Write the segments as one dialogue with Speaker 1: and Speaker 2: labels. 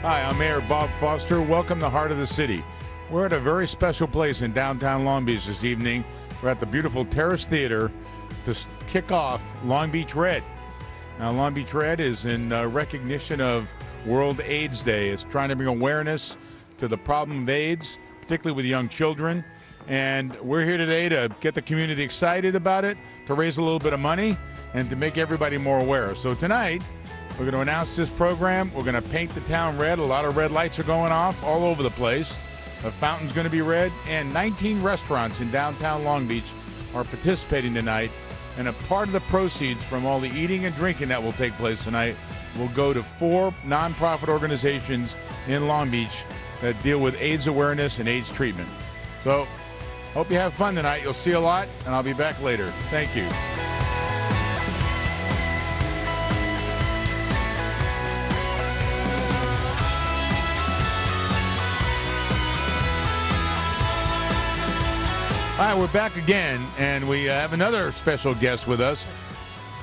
Speaker 1: Hi, I'm Mayor Bob Foster. Welcome to Heart of the City. We're at a very special place in downtown Long Beach this evening. We're at the beautiful Terrace Theater to kick off Long Beach Red. Now, Long Beach Red is in recognition of World AIDS Day. It's trying to bring awareness to the problem of AIDS, particularly with young children. And we're here today to get the community excited about it, to raise a little bit of money, and to make everybody more aware. So tonight, we're going to announce this program. We're going to paint the town red. A lot of red lights are going off all over the place. The fountain's going to be red, and 19 restaurants in downtown Long Beach are participating tonight. And a part of the proceeds from all the eating and drinking that will take place tonight will go to 4 nonprofit organizations in Long Beach that deal with AIDS awareness and AIDS treatment. So, hope you have fun tonight. You'll see a lot, and I'll be back later. Thank you. All right, we're back again, and we have another special guest with us.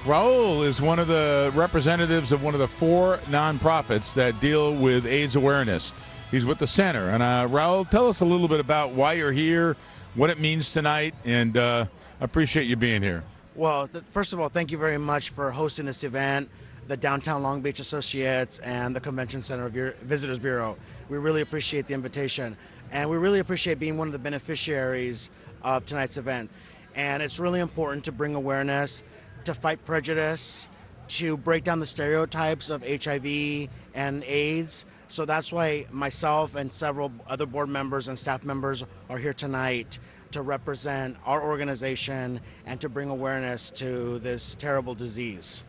Speaker 1: Raul is one of the representatives of one of the 4 nonprofits that deal with AIDS awareness. He's with the center. And Raul, tell us a little bit about why you're here, what it means tonight, and I appreciate you being here.
Speaker 2: Well, first of all, thank you very much for hosting this event, the Downtown Long Beach Associates and the Convention Center of your Visitors Bureau. We really appreciate the invitation, and we really appreciate being one of the beneficiaries of tonight's event. And it's really important to bring awareness, to fight prejudice, to break down the stereotypes of HIV and AIDS. So that's why myself and several other board members and staff members are here tonight to represent our organization and to bring awareness to this terrible disease.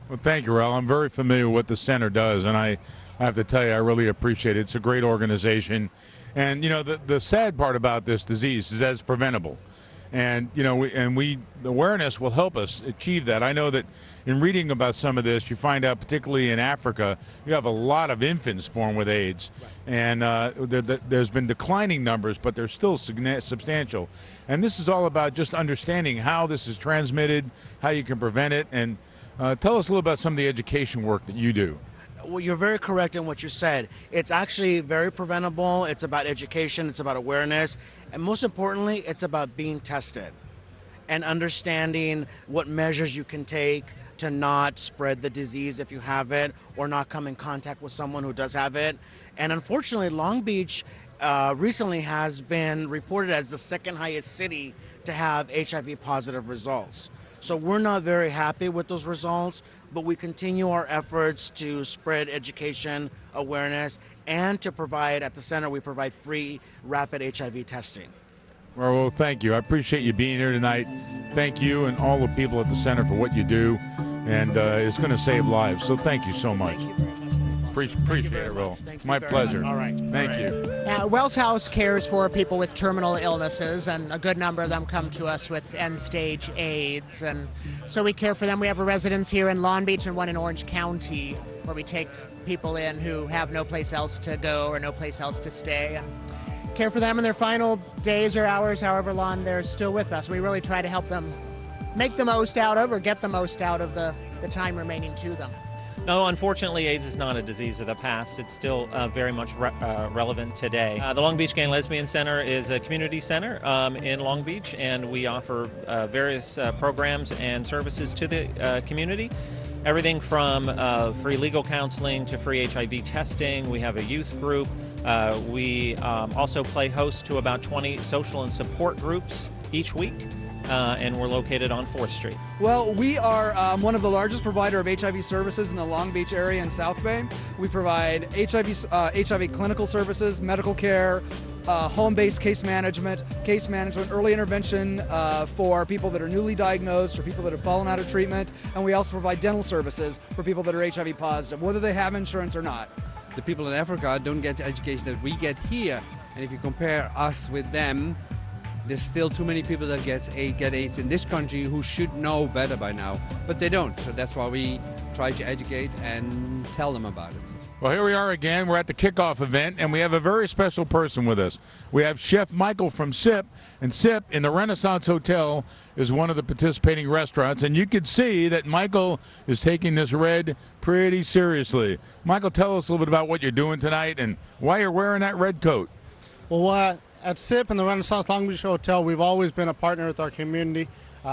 Speaker 1: Well, thank you, Raul. I'm very familiar with what the center does, and I have to tell you, I really appreciate it. It's a great organization. And, you know, the sad part about this disease is that it's preventable. And, you know, the awareness will help us achieve that. I know that in reading about some of this, you find out, particularly in Africa, you have a lot of infants born with AIDS. Right. And there's been declining numbers, but they're still substantial. And this is all about just understanding how this is transmitted, how you can prevent it. And tell us a little about some of the education work that you do.
Speaker 2: Well, you're very correct in what you said. It's actually very preventable. It's about education. It's about awareness. And most importantly, it's about being tested and understanding what measures you can take to not spread the disease if you have it or not come in contact with someone who does have it. And unfortunately, Long Beach recently has been reported as the second highest city to have HIV positive results. So we're not very happy with those results, but we continue our efforts to spread education, awareness, and to provide, at the center, we provide free rapid HIV testing.
Speaker 1: Well, thank you. I appreciate you being here tonight. Thank you and all the people at the center for what you do, and it's going to save lives. So thank you so much.
Speaker 2: Thank you very much.
Speaker 1: Appreciate it, Raul. My pleasure.
Speaker 2: All right.
Speaker 1: Thank you.
Speaker 3: Wells House cares for people with terminal illnesses, and a good number of them come to us with end-stage AIDS, and so we care for them. We have a residence here in Long Beach and one in Orange County, where we take people in who have no place else to go or no place else to stay, and care for them in their final days or hours, however long they're still with us. We really try to help them make the most out of or get the most out of the time remaining to them.
Speaker 4: No, unfortunately, AIDS is not a disease of the past. It's still very much relevant today. The Long Beach Gay and Lesbian Center is a community center in Long Beach, and we offer various programs and services to the community. Everything from free legal counseling to free HIV testing. We have a youth group. We also play host to about 20 social and support groups each week. And we're located on 4th Street.
Speaker 5: Well, we are one of the largest provider of HIV services in the Long Beach area and South Bay. We provide HIV clinical services, medical care, home-based case management, early intervention for people that are newly diagnosed or people that have fallen out of treatment, and we also provide dental services for people that are HIV positive, whether they have insurance or not.
Speaker 6: The people in Africa don't get the education that we get here, and if you compare us with them, there's still too many people that get AIDS in this country who should know better by now, but they don't. So that's why we try to educate and tell them about it.
Speaker 1: Well, here we are again. We're at the kickoff event, and we have a very special person with us. We have Chef Michael from SIP, and SIP in the Renaissance Hotel is one of the participating restaurants, and you can see that Michael is taking this red pretty seriously. Michael, tell us a little bit about what you're doing tonight and why you're wearing that red coat.
Speaker 7: Well, at SIP and the Renaissance Long Beach Hotel, we've always been a partner with our community.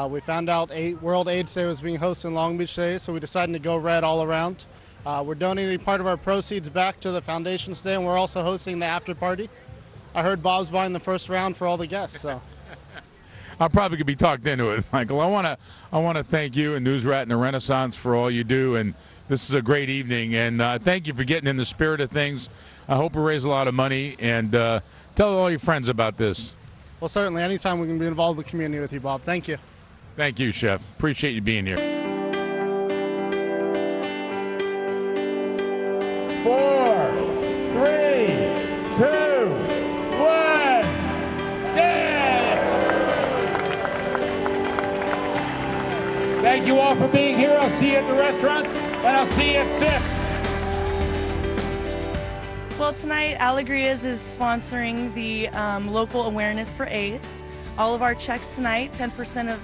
Speaker 7: We found out World AIDS Day was being hosted in Long Beach today, so we decided to go red all around. We're donating part of our proceeds back to the foundation today, and we're also hosting the after party. I heard Bob's buying the first round for all the guests, so.
Speaker 1: I probably could be talked into it, Michael. I want to thank you and Newsrat and the Renaissance for all you do, and this is a great evening. And thank you for getting in the spirit of things. I hope we raise a lot of money, and tell all your friends about this.
Speaker 7: Well, certainly, anytime we can be involved with the community with you, Bob. Thank you.
Speaker 1: Thank you, Chef. Appreciate you being here. 4, 3, 2, 1. Thank you all for being here. I'll see you at the restaurants, and I'll see you at SIP.
Speaker 8: Well, tonight Alegria's is sponsoring the local awareness for AIDS. All of our checks tonight, 10% of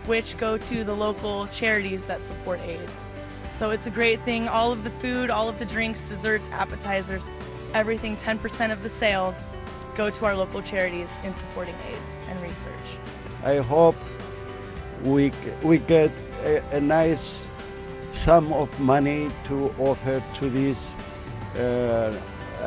Speaker 8: which go to the local charities that support AIDS. So it's a great thing. All of the food, all of the drinks, desserts, appetizers, everything, 10% of the sales go to our local charities in supporting AIDS and research.
Speaker 9: I hope we get a nice sum of money to offer to this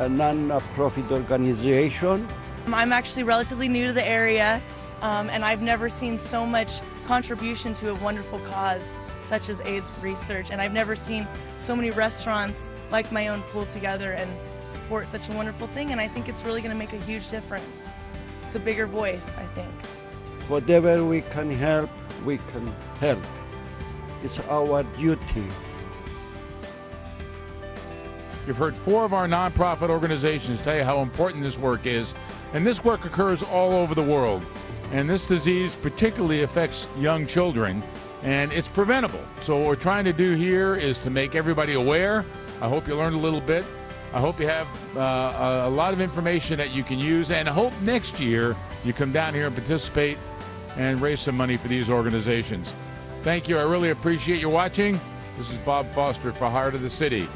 Speaker 9: non-profit organization.
Speaker 8: I'm actually relatively new to the area, and I've never seen so much contribution to a wonderful cause such as AIDS research, and I've never seen so many restaurants like my own pull together and support such a wonderful thing, and I think it's really going to make a huge difference. It's a bigger voice, I think.
Speaker 9: Whatever we can help, we can help. It's our duty.
Speaker 1: You've heard 4 of our nonprofit organizations tell you how important this work is, and this work occurs all over the world. And this disease particularly affects young children, and it's preventable. So what we're trying to do here is to make everybody aware. I hope you learned a little bit. I hope you have a lot of information that you can use, and I hope next year you come down here and participate and raise some money for these organizations. Thank you. I really appreciate you watching. This is Bob Foster for Heart of the City.